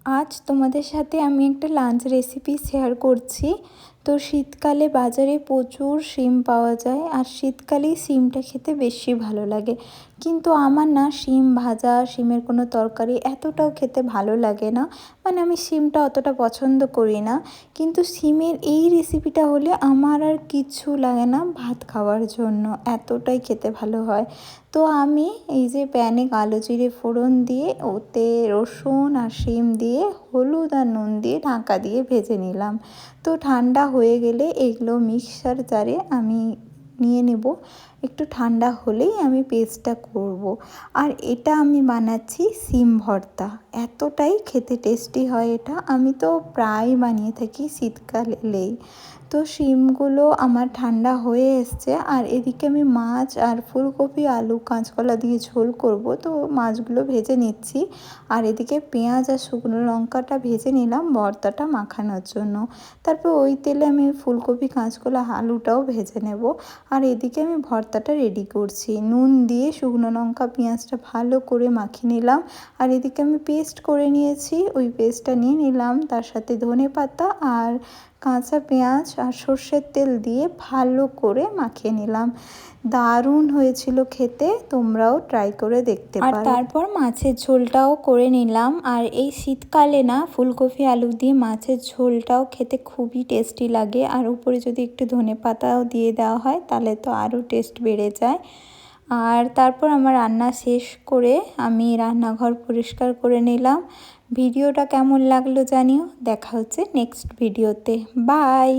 আজ তোমাদের সাথে আমি একটা লাঞ্চ রেসিপি শেয়ার করছি। তো শীতকালে বাজারে প্রচুর শিম পাওয়া যায়, আর শীতকালেই শিমটা খেতে বেশি ভালো লাগে। কিন্তু আমার না শিম ভাজা, শিমের কোনো তরকারি এতটাও খেতে ভালো লাগে না। মানে আমি শিমটা অতটা পছন্দ করি না। কিন্তু শিমের এই রেসিপিটা হলে আমার আর কিচ্ছু লাগে না ভাত খাওয়ার জন্য, এতটাই খেতে ভালো হয়। তো আমি এই যে প্যানে কালো জিরে ফোড়ন দিয়ে ওতে রসুন আর শিম দিয়ে হলুদ আর নুন দিয়ে ঢাকা দিয়ে ভেজে নিলাম। তো ঠান্ডা হয়ে গেলে এগুলো মিক্সার জারে আমি নিয়ে নেব। একটু ঠান্ডা হলেই আমি পেস্টটা করব। আর এটা আমি বানাচ্ছি শিম ভর্তা, এতটাই খেতে টেস্টি হয় এটা। আমি তো প্রায় বানিয়ে থাকি শীতকাল এলেই। তো শিমগুলো আমার ঠান্ডা হয়ে এসছে, আর এদিকে আমি মাছ আর ফুলকপি আলু কাঁচকলা দিয়ে ঝোল করব। তো মাছগুলো ভেজে নিচ্ছি, আর এদিকে পেঁয়াজ আর শুকনো লঙ্কাটা ভেজে নিলাম ভর্তাটা মাখানোর জন্য। তারপর ওই তেলে আমি ফুলকপি কাঁচকলা আলুটাও ভেজে নেব। আর এদিকে আমি ভর্তাটা রেডি করছি, নুন দিয়ে শুকনো লঙ্কা পেঁয়াজটা ভালো করে মাখিয়ে নিলাম। আর এদিকে আমি পেস্ট করে নিয়েছি, ওই পেস্টটা নিয়ে নিলাম, তার সাথে ধনেপাতা আর কাঁচা পেঁয়াজ আর সর্ষের তেল দিয়ে ভালো করে মাখিয়ে নিলাম। দারুণ হয়েছিল খেতে, তোমরাও ট্রাই করে দেখতে পারো। আর তারপর মাছের ঝোলটাও করে নিলাম। আর এই শীতকালে না ফুলকপি আলু দিয়ে মাছের ঝোলটাও খেতে খুবই টেস্টি লাগে, আর উপরে যদি একটু ধনেপাতাও দিয়ে দেওয়া হয় তাহলে তো আরও টেস্ট বেড়ে যায়। আর তারপর আমার রান্না শেষ করে আমি রান্নাঘর পরিষ্কার করে নিলাম। ভিডিওটা কেমন লাগলো জানিও। দেখা হচ্ছে নেক্সট ভিডিওতে। বাই।